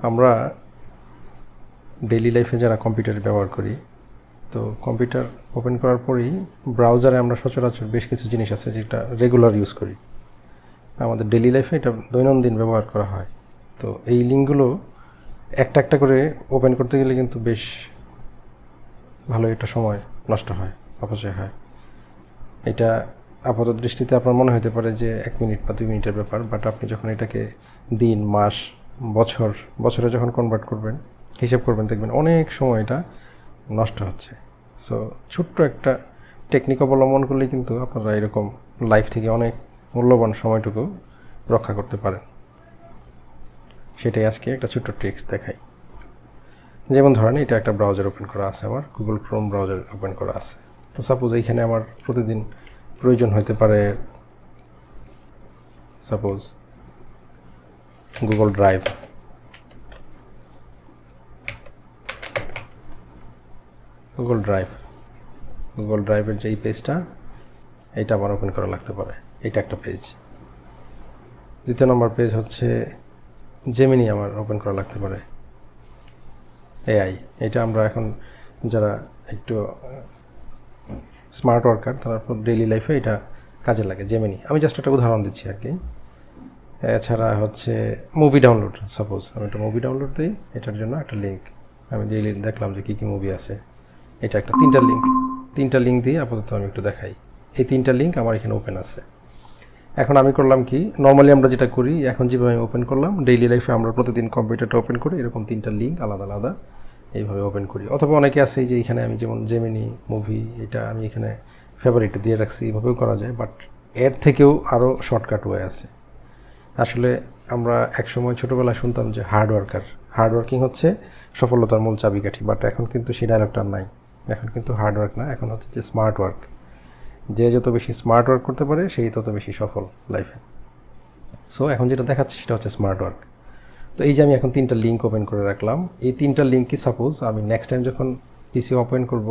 আমরা ডেইলি লাইফে যারা কম্পিউটার ব্যবহার করি, তো কম্পিউটার ওপেন করার পরেই ব্রাউজারে আমরা সচরাচর বেশ কিছু জিনিস আছে যেটা রেগুলার ইউজ করি, আমাদের ডেইলি লাইফে এটা দৈনন্দিন ব্যবহার করা হয়। তো এই লিঙ্কগুলো একটা একটা করে ওপেন করতে গেলে কিন্তু বেশ ভালো একটা সময় নষ্ট হয়, অপচয় হয়। এটা আপাতত দৃষ্টিতে আপনার মনে হতে পারে যে 1 মিনিট বা 2 মিনিটের ব্যাপার, বাট আপনি যখন এটাকে দিন, মাস, বছরে যখন কনভার্ট করবেন, হিসাব করবেন, দেখবেন অনেক সময় এটা নষ্ট হচ্ছে। সো ছোট্ট একটা টেকনিক অবলম্বন করলেই কিন্তু আপনারা এরকম লাইফ থেকে অনেক মূল্যবান সময়টুকু রক্ষা করতে পারেন। সেটাই আজকে একটা ছোট্ট ট্রিক্স দেখাই। যেমন ধরেন, এটা একটা ব্রাউজার ওপেন করা আছে, আমার গুগল ক্রোম ব্রাউজার ওপেন করা আছে। তো সাপোজ এইখানে আমার প্রতিদিন প্রয়োজন হতে পারে সাপোজ গুগল ড্রাইভের যে এই পেজটা, এইটা আমার ওপেন করা লাগতে পারে। এটা একটা পেজ। দ্বিতীয় নম্বর পেজ হচ্ছে জেমিনি আমার ওপেন করা লাগতে পারে। এআই, এটা আমরা এখন যারা একটু স্মার্ট ওয়ার্কার, তারা ডেইলি লাইফে এটা কাজে লাগে, জেমিনি। আমি জাস্ট একটা উদাহরণ দিচ্ছি আর কি। এছাড়া হচ্ছে মুভি ডাউনলোড, সাপোজ আমি একটা মুভি ডাউনলোড দিই, এটার জন্য একটা লিঙ্ক আমি ডেইলি দেখলাম যে কী কী মুভি আছে। এটা একটা তিনটা লিঙ্ক দিয়ে আপাতত আমি একটু দেখাই। এই 3টা লিঙ্ক আমার এখানে ওপেন আছে। এখন আমি করলাম কি, নর্মালি আমরা যেটা করি, এখন যেভাবে আমি ওপেন করলাম, ডেইলি লাইফে আমরা প্রতিদিন কম্পিউটারটা ওপেন করি, এরকম 3টা লিঙ্ক আলাদা আলাদা এইভাবে ওপেন করি। অথবা অনেকে আছে যে এখানে আমি যেমন জেমিনি মুভি, এটা আমি এখানে ফেভারিট দিয়ে রাখছি, এইভাবেও করা যায়। বাট এর থেকেও আরও শর্টকাট ওয়ে আছে। আসলে আমরা একসময় ছোটোবেলায় শুনতাম যে হার্ডওয়ার্কিং হচ্ছে সফলতার মূল চাবিকাঠি, বাট এখন কিন্তু সেই ডায়লগটা নাই। এখন কিন্তু হার্ডওয়ার্ক না, এখন হচ্ছে যে স্মার্ট ওয়ার্ক। যে যত বেশি স্মার্ট ওয়ার্ক করতে পারে, সেই তত বেশি সফল লাইফে। সো এখন যেটা দেখাচ্ছে সেটা হচ্ছে স্মার্ট ওয়ার্ক। তো এই যে আমি এখন 3টা লিঙ্ক ওপেন করে রাখলাম। এই 3টা লিঙ্কই সাপোজ আমি নেক্সট টাইম যখন পিসি ওপেন করব,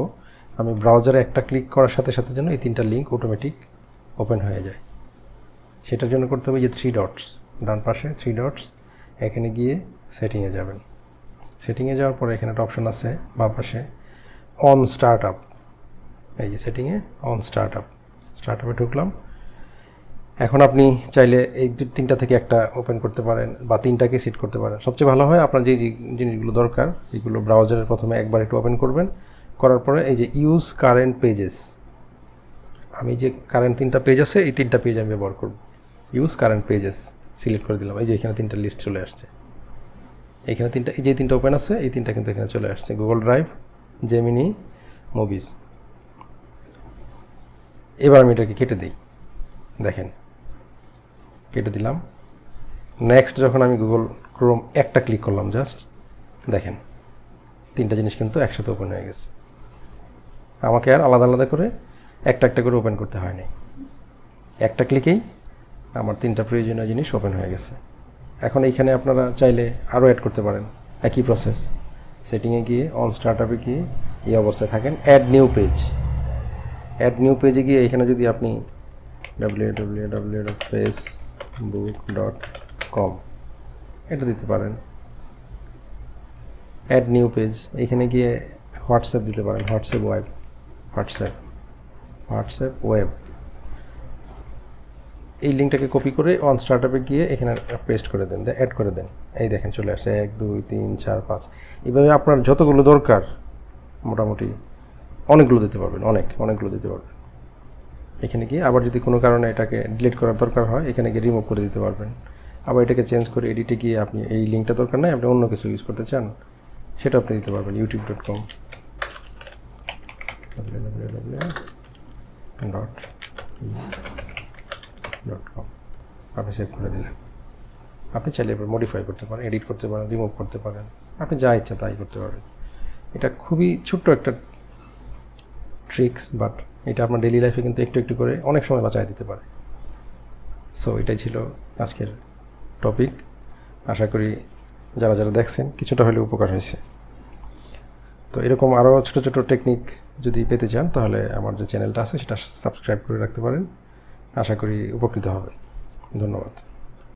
আমি ব্রাউজারে একটা ক্লিক করার সাথে সাথে যেন এই 3টা লিঙ্ক অটোমেটিক ওপেন হয়ে যায়। সেটার জন্য করতে হবে যে 3 ডটস, ডান পাশে 3 ডটস, এখানে গিয়ে সেটিংয়ে যাবেন। সেটিংয়ে যাওয়ার পরে এখানে একটা অপশন আছে বাম পাশে, অন স্টার্ট আপ। এই যে সেটিংয়ে অন স্টার্ট আপে ঢুকলাম। এখন আপনি চাইলে এই 3টা থেকে একটা ওপেন করতে পারেন বা 3টাকে সেট করতে পারেন। সবচেয়ে ভালো হয় আপনার যে জিনিসগুলো দরকার, এগুলো ব্রাউজারের প্রথমে একবার একটু ওপেন করবেন, করার পরে এই যে ইউজ কারেন্ট পেজেস, আমি যে কারেন্ট 3টা পেজ আছে, এই 3টা পেজ আমি ব্যবহার করব। ইউজ কারেন্ট পেজেস সিলেক্ট করে দিলাম। এই যে এখানে 3টা লিস্ট চলে আসছে। এখানে 3টা, এই যে 3টা ওপেন আছে, এই 3টা কিন্তু এখানে চলে আসছে, গুগল ড্রাইভ, জেমিনি, মুভিজ। এবার আমি এটাকে কেটে দিই, দেখেন কেটে দিলাম। নেক্সট যখন আমি গুগল ক্রোম একটা ক্লিক করলাম, জাস্ট দেখেন 3টা জিনিস কিন্তু একসাথে ওপেন হয়ে গেছে। আমাকে আর আলাদা আলাদা করে একটা একটা করে ওপেন করতে হয়নি, একটা ক্লিকেই আমার 3টা প্রয়োজনীয় জিনিস ওপেন হয়ে গেছে। এখন এইখানে আপনারা চাইলে আরও অ্যাড করতে পারেন, একই প্রসেস। সেটিংয়ে গিয়ে অন স্টার্ট আপে গিয়ে এই অবস্থায় থাকেন, অ্যাড নিউ পেজে গিয়ে এখানে যদি আপনি www.facebook.com এটা দিতে পারেন। অ্যাড নিউ পেজ, এখানে গিয়ে হোয়াটসঅ্যাপ দিতে পারেন, হোয়াটসঅ্যাপ ওয়েব। এই লিঙ্কটাকে কপি করে অন স্টার্ট আপে গিয়ে এখানে পেস্ট করে দেন, অ্যাড করে দেন। এই দেখেন চলে আসছে 1 2 3 4 5। এইভাবে আপনার যতগুলো দরকার মোটামুটি অনেকগুলো দিতে পারবেন, অনেকগুলো দিতে পারবেন। এখানে গিয়ে আবার যদি কোনো কারণে এটাকে ডিলিট করার দরকার হয়, এখানে গিয়ে রিমুভ করে দিতে পারবেন। আবার এটাকে চেঞ্জ করে এডিটে গিয়ে আপনি এই লিঙ্কটা দরকার নাই, আপনি অন্য কিছু ইউজ করতে চান, সেটা আপনি দিতে পারবেন। youtube.com আপনি সেভ করে দিলেন। আপনি চাইলে এবার মডিফাই করতে পারেন, এডিট করতে পারেন, রিমুভ করতে পারেন, আপনি যা ইচ্ছা তাই করতে পারবেন। এটা খুবই ছোট্ট একটা ট্রিক্স, বাট এটা আপনার ডেইলি লাইফে কিন্তু একটু একটু করে অনেক সময় বাঁচায় দিতে পারে। সো এটাই ছিল আজকের টপিক। আশা করি যারা যারা দেখছেন কিছুটা হলেও উপকার হয়েছে। তো এরকম আরও ছোটো ছোটো টেকনিক যদি পেতে চান, তাহলে আমার যে চ্যানেলটা আছে সেটা সাবস্ক্রাইব করে রাখতে পারেন। আশা করি উপকৃত হবে। ধন্যবাদ।